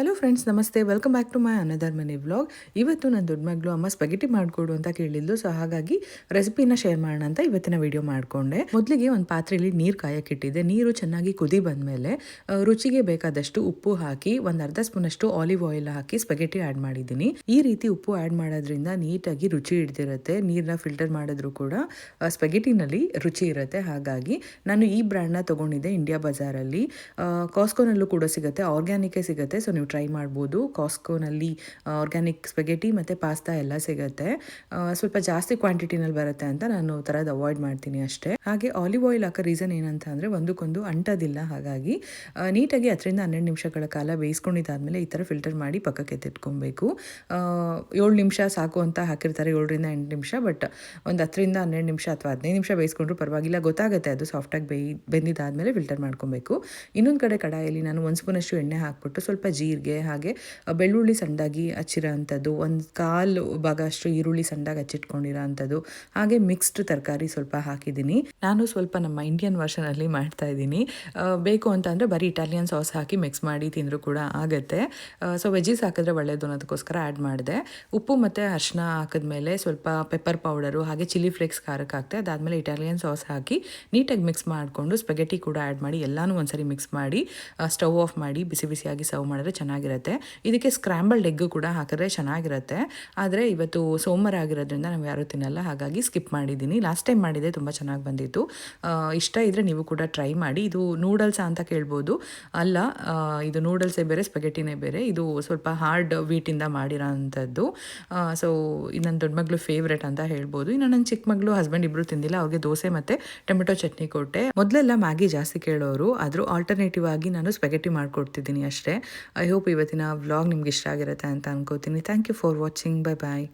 Hello friends, ನಮಸ್ತೆ. Welcome back to my another money vlog. ಇವತ್ತು ನನ್ನ ದೊಡ್ಡ ಮಗಳು ಅಮ್ಮ ಸ್ಪೆಗೆಟಿ ಮಾಡಿಕೊಡು ಅಂತ ಕೇಳಿದ್ಲು. ಸೊ ಹಾಗಾಗಿ ರೆಸಿಪಿನ ಶೇರ್ ಮಾಡೋಣ ಅಂತ ಇವತ್ತಿನ ವಿಡಿಯೋ ಮಾಡಿಕೊಂಡೆ. ಮೊದಲಿಗೆ ಒಂದು ಪಾತ್ರೆಯಲ್ಲಿ ನೀರು ಕಾಯಕ್ಕಿಟ್ಟಿದ್ದೆ. ನೀರು ಚೆನ್ನಾಗಿ ಕುದಿ ಬಂದಮೇಲೆ ರುಚಿಗೆ ಬೇಕಾದಷ್ಟು ಉಪ್ಪು ಹಾಕಿ ಒಂದು ಅರ್ಧ ಸ್ಪೂನಷ್ಟು ಆಲಿವ್ ಆಯಿಲ್ ಹಾಕಿ ಸ್ಪೆಗೆಟಿ ಆ್ಯಡ್ ಮಾಡಿದ್ದೀನಿ. ಈ ರೀತಿ ಉಪ್ಪು ಆ್ಯಡ್ ಮಾಡೋದ್ರಿಂದ ನೀಟಾಗಿ ರುಚಿ ಹಿಡ್ದಿರುತ್ತೆ. ನೀರನ್ನ ಫಿಲ್ಟರ್ ಮಾಡಿದ್ರು ಕೂಡ ಸ್ಪೆಗೆಟಿನಲ್ಲಿ ರುಚಿ ಇರುತ್ತೆ. ಹಾಗಾಗಿ ನಾನು ಈ ಬ್ರ್ಯಾಂಡ್ನ ತೊಗೊಂಡಿದ್ದೆ ಇಂಡಿಯಾ ಬಜಾರಲ್ಲಿ. ಕಾಸ್ಕೋನಲ್ಲೂ ಕೂಡ ಸಿಗುತ್ತೆ, ಆರ್ಗ್ಯಾನಿಕೇ ಸಿಗುತ್ತೆ. ಸೊ ನೀವು ಟ್ರೈ ಮಾಡ್ಬೋದು. ಕಾಸ್ಕೋನಲ್ಲಿ ಆರ್ಗ್ಯಾನಿಕ್ ಸ್ಪೆಗೆಟಿ ಮತ್ತು ಪಾಸ್ತಾ ಎಲ್ಲ ಸಿಗುತ್ತೆ. ಸ್ವಲ್ಪ ಜಾಸ್ತಿ ಕ್ವಾಂಟಿಟಿನಲ್ಲಿ ಬರುತ್ತೆ ಅಂತ ನಾನು ಥರದ್ದು ಅವಾಯ್ಡ್ ಮಾಡ್ತೀನಿ ಅಷ್ಟೇ. ಹಾಗೆ ಆಲಿವ್ ಆಯಿಲ್ ಹಾಕೋ ರೀಸನ್ ಏನಂತ ಅಂದರೆ ಒಂದಕ್ಕೊಂದು ಅಂಟೋದಿಲ್ಲ. ಹಾಗಾಗಿ ನೀಟಾಗಿ 10-12 ನಿಮಿಷಗಳ ಕಾಲ ಬೇಯಿಸ್ಕೊಂಡಿದ್ದಾದಮೇಲೆ ಈ ಥರ ಫಿಲ್ಟರ್ ಮಾಡಿ ಪಕ್ಕಕ್ಕೆ ಎತ್ತಿಟ್ಕೊಬೇಕು. 7 ನಿಮಿಷ ಸಾಕು ಅಂತ ಹಾಕಿರ್ತಾರೆ, 7-8 ನಿಮಿಷ. ಬಟ್ ಒಂದು 10-12 ನಿಮಿಷ ಅಥವಾ 15 ನಿಮಿಷ ಬೇಯಿಸ್ಕೊಂಡ್ರು ಪರವಾಗಿಲ್ಲ, ಗೊತ್ತಾಗುತ್ತೆ ಅದು ಸಾಫ್ಟಾಗಿ ಬೆಂದಿದ್ದಾದಮೇಲೆ ಫಿಲ್ಟರ್ ಮಾಡ್ಕೊಬೇಕು. ಇನ್ನೊಂದು ಕಡೆ ಕಡಾಯಲ್ಲಿ ನಾನು 1 ಸ್ಪೂನಷ್ಟು ಎಣ್ಣೆ ಹಾಕ್ಬಿಟ್ಟು ಸ್ವಲ್ಪ ಜೀರಿಗೆ ಹಾಗೆ ಬೆಳ್ಳುಳ್ಳಿ ಸಣ್ಣದಾಗಿ ಹಚ್ಚಿರೋ ಅಂಥದ್ದು, 1/4 ಭಾಗ ಅಷ್ಟು ಈರುಳ್ಳಿ ಸಣ್ಣದಾಗಿ ಹಚ್ಚಿಟ್ಕೊಂಡಿರೋ ಅಂಥದ್ದು, ಹಾಗೆ ಮಿಕ್ಸ್ಡ್ ತರಕಾರಿ ಸ್ವಲ್ಪ ಹಾಕಿದ್ದೀನಿ. ನಾನು ಸ್ವಲ್ಪ ನಮ್ಮ ಇಂಡಿಯನ್ ವರ್ಷನಲ್ಲಿ ಮಾಡ್ತಾ ಇದ್ದೀನಿ. ಬೇಕು ಅಂತ ಅಂದರೆ ಬರೀ ಇಟಾಲಿಯನ್ ಸಾಸ್ ಹಾಕಿ ಮಿಕ್ಸ್ ಮಾಡಿ ತಿಂದರೂ ಕೂಡ ಆಗುತ್ತೆ. ಸೊ ವೆಜ್ಜೀಸ್ ಹಾಕಿದ್ರೆ ಒಳ್ಳೆಯದು ಅನ್ನೋದಕ್ಕೋಸ್ಕರ ಆ್ಯಡ್ ಮಾಡಿದೆ. ಉಪ್ಪು ಮತ್ತು ಅರಿಶಿನ ಹಾಕಿದ್ಮೇಲೆ ಸ್ವಲ್ಪ ಪೆಪ್ಪರ್ ಪೌಡರು ಹಾಗೆ ಚಿಲ್ಲಿ ಫ್ಲೇಕ್ಸ್ ಖಾರಕ್ಕೆ ಹಾಕ್ತೆ. ಅದಾದಮೇಲೆ ಇಟಾಲಿಯನ್ ಸಾಸ್ ಹಾಕಿ ನೀಟಾಗಿ ಮಿಕ್ಸ್ ಮಾಡಿಕೊಂಡು ಸ್ಪೆಗೆಟಿ ಕೂಡ ಆ್ಯಡ್ ಮಾಡಿ ಎಲ್ಲನೂ ಒಂದ್ಸರಿ ಮಿಕ್ಸ್ ಮಾಡಿ ಸ್ಟವ್ ಆಫ್ ಮಾಡಿ ಬಿಸಿ ಬಿಸಿಯಾಗಿ ಸರ್ವ್ ಮಾಡಿದ್ರೆ ಚೆನ್ನಾಗಿರುತ್ತೆ. ಇದಕ್ಕೆ ಸ್ಕ್ರಾಂಬಲ್ಡ್ ಎಗ್ ಕೂಡ ಹಾಕಿದ್ರೆ ಚೆನ್ನಾಗಿರುತ್ತೆ. ಆದರೆ ಇವತ್ತು ಸೋಮವಾರ ಆಗಿರೋದ್ರಿಂದ ನಾವು ಯಾರೂ ತಿನ್ನಲ್ಲ, ಹಾಗಾಗಿ ಸ್ಕಿಪ್ ಮಾಡಿದ್ದೀನಿ. ಲಾಸ್ಟ್ ಟೈಮ್ ಮಾಡಿದೆ, ತುಂಬ ಚೆನ್ನಾಗಿ ಬಂದಿತ್ತು. ಇಷ್ಟ ಇದ್ದರೆ ನೀವು ಕೂಡ ಟ್ರೈ ಮಾಡಿ. ಇದು ನೂಡಲ್ಸಾ ಅಂತ ಕೇಳ್ಬೋದು. ಅಲ್ಲ, ಇದು ನೂಡಲ್ಸೇ ಬೇರೆ, ಸ್ಪೆಗೆಟಿನೇ ಬೇರೆ. ಇದು ಸ್ವಲ್ಪ ಹಾರ್ಡ್ ವೀಟಿಂದ ಮಾಡಿರೋ ಅಂಥದ್ದು. ಸೊ ನನ್ನ ದೊಡ್ಡ ಮಗಳು ಫೇವ್ರೆಟ್ ಅಂತ ಹೇಳ್ಬೋದು. ಇನ್ನು ನನ್ನ ಚಿಕ್ಕ ಮಗಳು ಹಸ್ಬೆಂಡ್ ಇಬ್ಬರು ತಿಂದಿಲ್ಲ, ಅವ್ರಿಗೆ ದೋಸೆ ಮತ್ತು ಟೊಮೆಟೊ ಚಟ್ನಿ ಕೊಟ್ಟೆ. ಮೊದಲೆಲ್ಲ ಮ್ಯಾಗಿ ಜಾಸ್ತಿ ಕೇಳೋರು, ಆದರೂ ಆಲ್ಟರ್ನೇಟಿವ್ ಆಗಿ ನಾನು ಸ್ಪೆಗೆಟಿ ಮಾಡಿಕೊಡ್ತಿದ್ದೀನಿ ಅಷ್ಟೇ. ಐ ಹೋಪ್ ಇವತ್ತಿನ ವ್ಲಾಗ್ ನಿಮ್ಗೆ ಇಷ್ಟ ಆಗಿರುತ್ತೆ ಅಂತ ಅನ್ಕೋತೀನಿ. Thank you for watching. Bye bye.